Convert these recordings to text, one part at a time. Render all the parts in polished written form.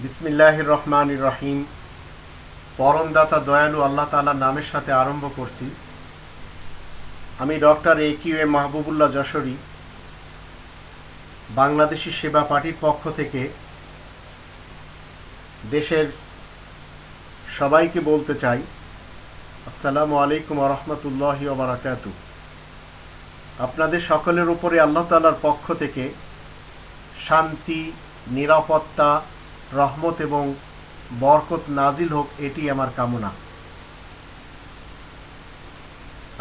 বিসমিল্লাহির রহমানির রহিম। পরমদাতা দয়ালু আল্লাহ তাআলার নামের সাথে আরম্ভ করছি। আমি ডক্টর AQM মাহবুবুল্লাহ যশোরী বাংলাদেশি সেবা পার্টির পক্ষ থেকে দেশের সবাইকে বলতে চাই, আসসালামু আলাইকুম ওয়া রাহমাতুল্লাহি ওয়া বারাকাতুহু। আপনাদের সকলের উপরে আল্লাহ তাআলার পক্ষ থেকে শান্তি, নিরাপত্তা, রহমত এবং বরকত নাজিল হোক, এটি আমার কামনা।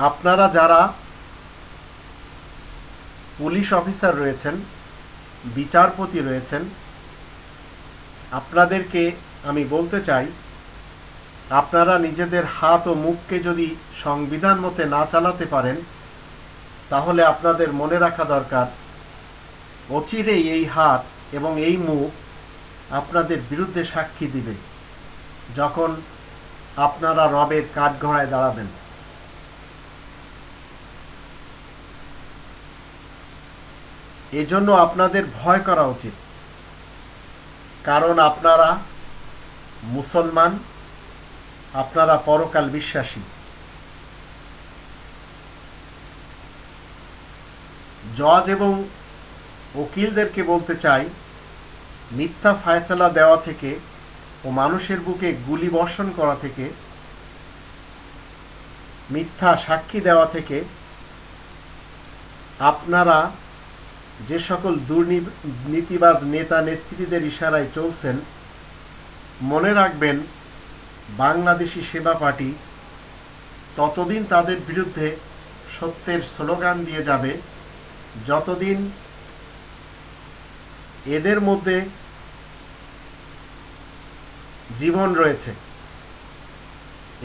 আপনারা যারা পুলিশ অফিসার রয়েছেন, বিচারপতি রয়েছেন, আপনাদেরকে আমি বলতে চাই, আপনারা নিজেদের হাত ও মুখকে যদি সংবিধান মতে না চালাতে পারেন, তাহলে আপনাদের মনে রাখা দরকার, অচিরেই এই হাত এবং এই মুখ আপনাদের বিরুদ্ধে সাক্ষী দিবে যখন আপনারা রবের কাঠগড়ায় দাঁড়াবেন। এজন্য আপনাদের ভয় করা উচিত, কারণ আপনারা মুসলমান, আপনারা পরকাল বিশ্বাসী। জজ এবং উকিলদেরকে বলতে চাই, মিথ্যা ফায়সালা দেওয়া থেকে ও মানুষের বুকে গুলি বর্ষণ করা থেকে, মিথ্যা সাক্ষী দেওয়া থেকে আপনারা যে সকল দুর্নীতিবাজ নেতা নেত্রীদের ইশারায় চলছেন, মনে রাখবেন বাংলাদেশি সেবা পার্টি ততদিন তাদের বিরুদ্ধে সত্যের স্লোগান দিয়ে যাবে যতদিন এদের মধ্যে জীবন রয়েছে।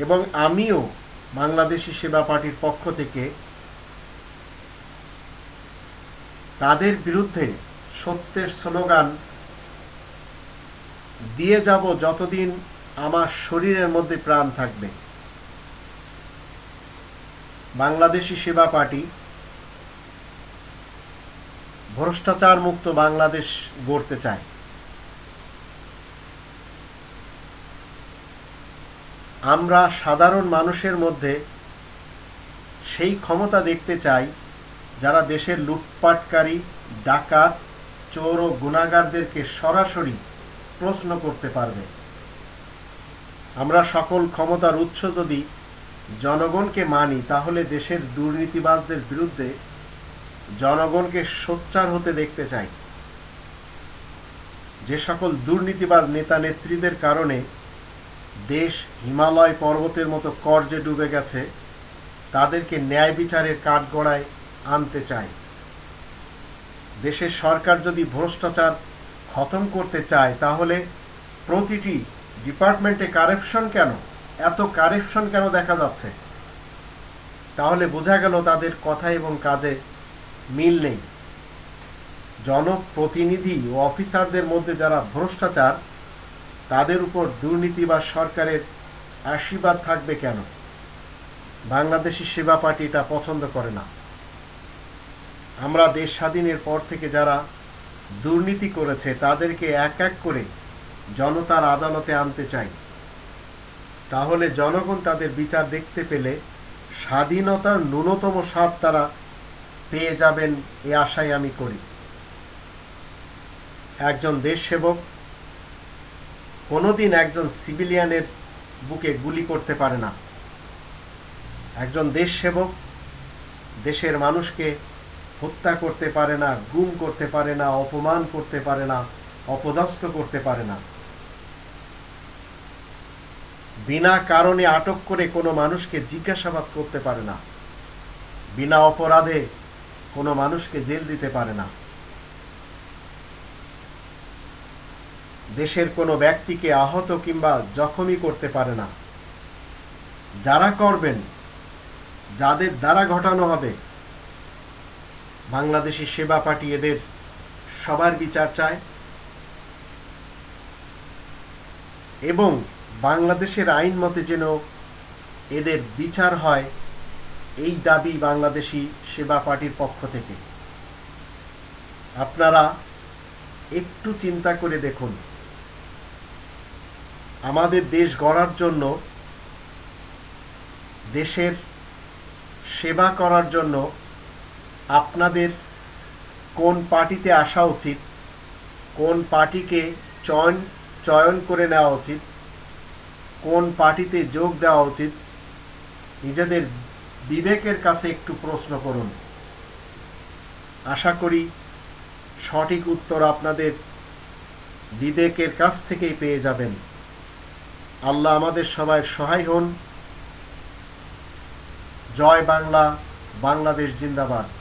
এবং আমিও বাংলাদেশি সেবা পার্টির পক্ষ থেকে তাদের বিরুদ্ধে সত্যের স্লোগান দিয়ে যাব যতদিন আমার শরীরের মধ্যে প্রাণ থাকবে। বাংলাদেশি সেবা পার্টি ভ্রষ্টাচার মুক্ত বাংলাদেশ গড়তে চায়। আমরা সাধারণ মানুষের মধ্যে সেই ক্ষমতা দেখতে চাই যারা দেশের লুটপাটকারী, ডাকাত, চোর ও গুনাহগারদেরকে সরাসরি প্রশ্ন করতে পারবে। আমরা সকল ক্ষমতার উৎস যদি জনগণকে মানি, তাহলে দেশের দুর্নীতিবাজদের বিরুদ্ধে জনগণকে সোচ্চার হতে দেখতে চাই। যে সকল দুর্নীতিবাজ নেতা নেত্রীদের কারণে দেশ হিমালয় পর্বতের মতো কর্জে ডুবে গেছে, তাদেরকে ন্যায় বিচারের কাঠগড়ায় আনতে চাই। দেশের সরকার যদি ভ্রষ্টাচার খতম করতে চায়, তাহলে প্রতিটি ডিপার্টমেন্টে কারাপশন কেন, এত কারাপশন কেন দেখা যাচ্ছে? তাহলে বোঝা গেল তাদের কথা এবং কাজে মিল নেই। জনপ্রতিনিধি ও অফিসারদের মধ্যে যারা ভ্রষ্টাচার, তাদের উপর দুর্নীতি বা সরকারের আশীর্বাদ থাকবে কেন? বাংলাদেশি সেবা পার্টি এটা পছন্দ করে না। আমরা দেশ স্বাধীনের পর থেকে যারা দুর্নীতি করেছে তাদেরকে এক এক করে জনতার আদালতে আনতে চাই। তাহলে জনগণ তাদের বিচার দেখতে পেলে স্বাধীনতার ন্যূনতম স্বাদ তারা পেয়ে যাবেন, এ আশাই আমি করি। একজন দেশ সেবক কোনোদিন একজন সিভিলিয়ানের বুকে গুলি করতে পারে না। একজন দেশ সেবক দেশের মানুষকে হত্যা করতে পারে না, গুম করতে পারে না, অপমান করতে পারে না, অপদস্থ করতে পারে না। বিনা কারণে আটক করে কোনো মানুষকে জিজ্ঞাসাবাদ করতে পারে না। বিনা অপরাধে কোনো মানুষকে জেল দিতে পারে না। দেশের কোনো ব্যক্তিকে আহত কিংবা জখমি করতে পারে না। যারা করবেন, যাদের দ্বারা ঘটানো হবে, বাংলাদেশি সেবা পার্টি এদের সবার বিচার চায় এবং বাংলাদেশের আইন মতে যেন এদের বিচার হয়, এই দাবি বাংলাদেশি সেবা পার্টির পক্ষ থেকে। আপনারা একটু চিন্তা করে দেখুন, আমাদের দেশ গড়ার জন্য, দেশের সেবা করার জন্য আপনাদের কোন পার্টিতে আসা উচিত, কোন পার্টিকে চয়ন করে নেওয়া উচিত, কোন পার্টিতে যোগ দেওয়া উচিত, নিজেদের বিবেকের কাছে একটু প্রশ্ন করুন। আশা করি সঠিক উত্তর আপনাদের বিবেকের কাছ থেকেই পেয়ে যাবেন। আল্লাহ আমাদের সবাই সহায় হন। জয় বাংলা, বাংলাদেশ জিন্দাবাদ।